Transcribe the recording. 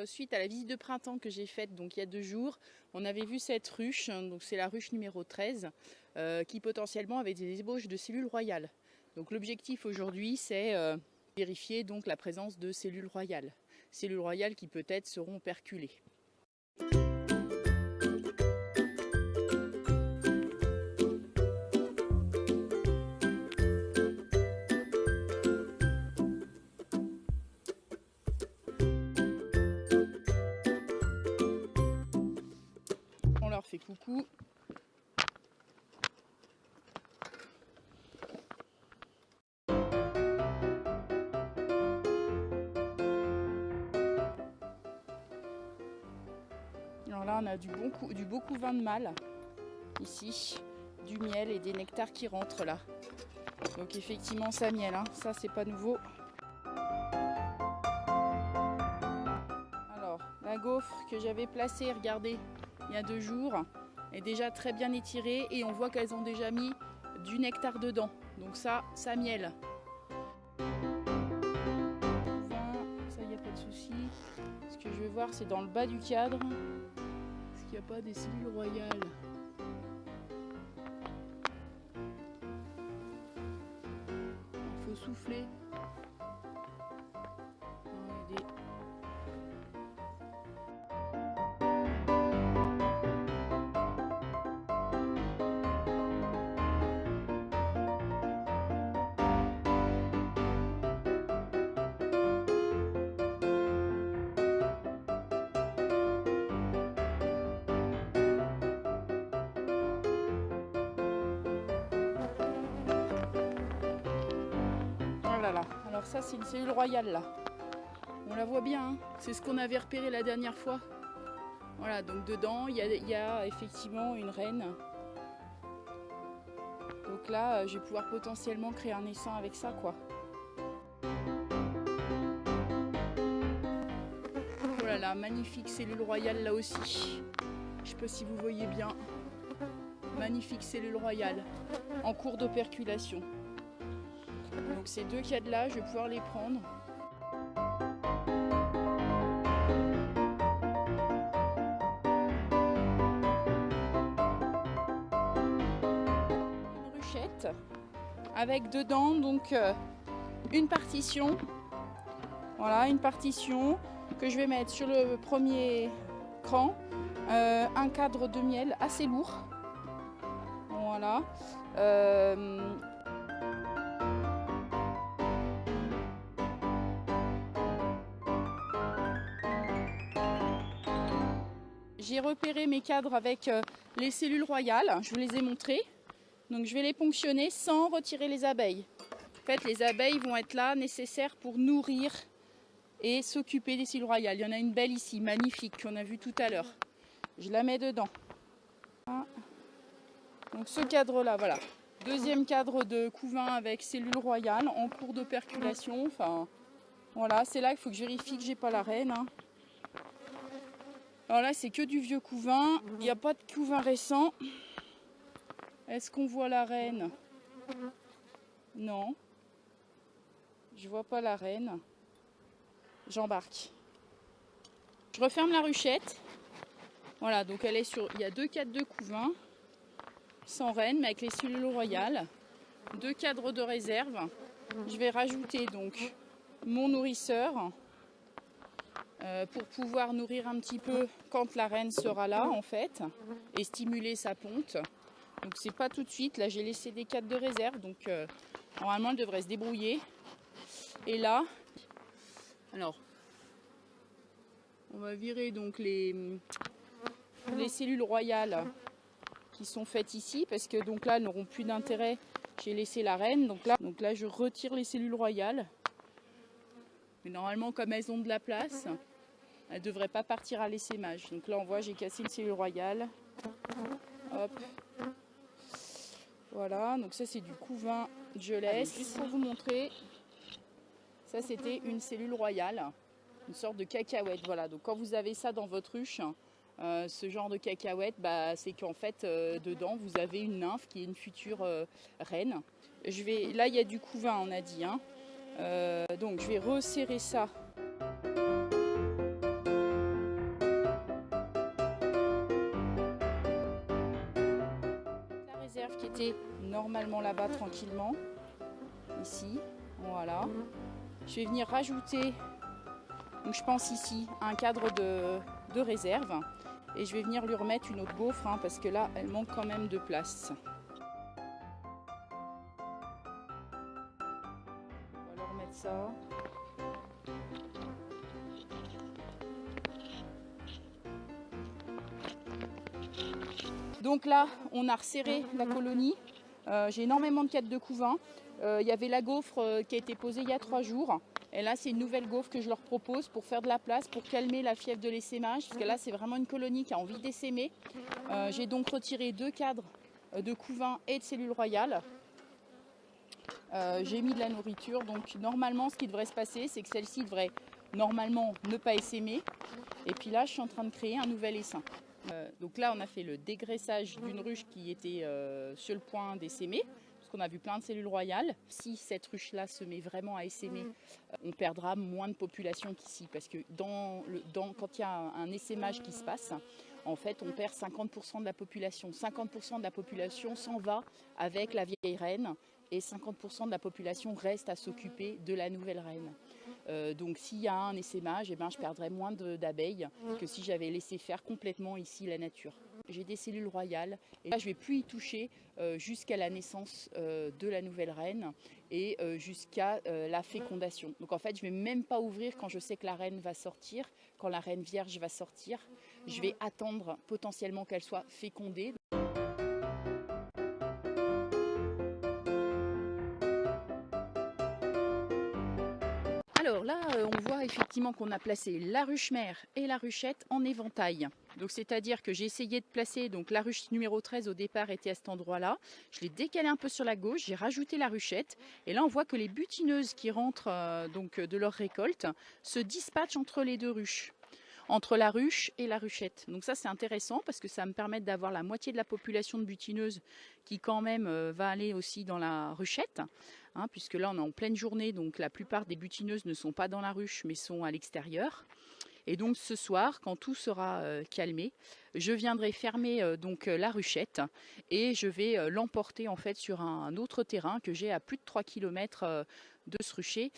Suite à la visite de printemps que j'ai faite donc il y a 2 jours, on avait vu cette ruche, donc c'est la ruche numéro 13, qui potentiellement avait des ébauches de cellules royales. Donc l'objectif aujourd'hui c'est vérifier donc la présence de cellules royales qui peut-être seront operculées. On leur fait coucou. Alors là on a du beau couvain de mâle ici, du miel et des nectars qui rentrent là. Donc effectivement ça miel, hein. Ça c'est pas nouveau. Alors la gaufre que j'avais placée, regardez, il y a 2 jours, est déjà très bien étirée et on voit qu'elles ont déjà mis du nectar dedans. Donc ça miel. Ça y a pas de souci. Ce que je vais voir c'est dans le bas du cadre. Est-ce qu'il n'y a pas des cellules royales? Il faut souffler. Oh là là, alors ça c'est une cellule royale là. On la voit bien, hein. C'est ce qu'on avait repéré la dernière fois. Voilà, donc dedans il y a effectivement une reine. Donc là je vais pouvoir potentiellement créer un essaim avec ça quoi. Oh là là, magnifique cellule royale là aussi. Je sais pas si vous voyez bien. Magnifique cellule royale en cours d'operculation. Donc ces 2 cadres-là, je vais pouvoir les prendre. Une ruchette avec dedans donc une partition. Voilà, une partition que je vais mettre sur le premier cran. Un cadre de miel assez lourd. Voilà. J'ai repéré mes cadres avec les cellules royales, je vous les ai montrées. Donc je vais les ponctionner sans retirer les abeilles. En fait, les abeilles vont être là, nécessaires pour nourrir et s'occuper des cellules royales. Il y en a une belle ici, magnifique, qu'on a vue tout à l'heure. Je la mets dedans. Donc ce cadre-là, voilà. 2e cadre de couvain avec cellules royales en cours d'operculation. Enfin, voilà, c'est là qu'il faut que je vérifie que j'ai pas la reine. Hein. Alors là, c'est que du vieux couvain. Il n'y a pas de couvain récent. Est-ce qu'on voit la reine? Non. Je vois pas la reine. J'embarque. Je referme la ruchette. Voilà, donc elle est sur. Il y a 2 cadres de couvain. Sans reine, mais avec les cellules royales. 2 cadres de réserve. Je vais rajouter donc mon nourrisseur. Pour pouvoir nourrir un petit peu quand la reine sera là en fait et stimuler sa ponte. Donc c'est pas tout de suite, là j'ai laissé des cadres de réserve donc normalement elle devrait se débrouiller. Et là, alors on va virer donc les cellules royales qui sont faites ici parce que donc là elles n'auront plus d'intérêt. J'ai laissé la reine donc là je retire les cellules royales. Mais normalement comme elles ont de la place, elle ne devrait pas partir à l'essaimage. Donc là, on voit, j'ai cassé une cellule royale. Hop. Voilà, donc ça, c'est du couvain. Je laisse. Juste pour vous montrer, ça, c'était une cellule royale. Une sorte de cacahuète. Voilà, donc quand vous avez ça dans votre ruche, ce genre de cacahuète, bah, c'est qu'en fait, dedans, vous avez une nymphe qui est une future reine. Là, il y a du couvain, on a dit. Hein. Donc, je vais resserrer ça. arrêter normalement là-bas tranquillement. Ici, voilà. Je vais venir rajouter, donc je pense ici, un cadre de réserve. Et je vais venir lui remettre une autre gaufre, hein, parce que là, elle manque quand même de place. On va leur remettre ça. Donc là, on a resserré la colonie. J'ai énormément de cadres de couvain. Il y avait la gaufre qui a été posée il y a 3 jours. Et là, c'est une nouvelle gaufre que je leur propose pour faire de la place, pour calmer la fièvre de l'essaimage. Parce que là, c'est vraiment une colonie qui a envie d'essaimer. J'ai donc retiré 2 cadres de couvain et de cellules royales. J'ai mis de la nourriture. Donc normalement, ce qui devrait se passer, c'est que celle-ci devrait normalement ne pas essaimer. Et puis là, je suis en train de créer un nouvel essaim. Donc là, on a fait le dégraissage d'une ruche qui était sur le point d'essaimer, parce qu'on a vu plein de cellules royales. Si cette ruche-là se met vraiment à essaimer, on perdra moins de population qu'ici, parce que quand il y a un essaimage qui se passe, en fait, on perd 50% de la population. 50% de la population s'en va avec la vieille reine, et 50% de la population reste à s'occuper de la nouvelle reine. Donc s'il y a un essaimage, eh ben, je perdrais moins d'abeilles que si j'avais laissé faire complètement ici la nature. J'ai des cellules royales et là je ne vais plus y toucher jusqu'à la naissance de la nouvelle reine et jusqu'à la fécondation. Donc en fait je ne vais même pas ouvrir quand je sais que la reine va sortir, quand la reine vierge va sortir. Je vais attendre potentiellement qu'elle soit fécondée. Alors là, on voit effectivement qu'on a placé la ruche mère et la ruchette en éventail. Donc c'est-à-dire que j'ai essayé de placer, donc la ruche numéro 13 au départ était à cet endroit-là. Je l'ai décalé un peu sur la gauche, j'ai rajouté la ruchette. Et là, on voit que les butineuses qui rentrent donc de leur récolte se dispatchent entre les 2 ruches. Entre la ruche et la ruchette. Donc ça c'est intéressant parce que ça me permet d'avoir la moitié de la population de butineuses qui quand même va aller aussi dans la ruchette, hein, puisque là on est en pleine journée, donc la plupart des butineuses ne sont pas dans la ruche mais sont à l'extérieur. Et donc ce soir, quand tout sera calmé, je viendrai fermer donc la ruchette et je vais l'emporter en fait sur un autre terrain que j'ai à plus de 3 km de ce rucher.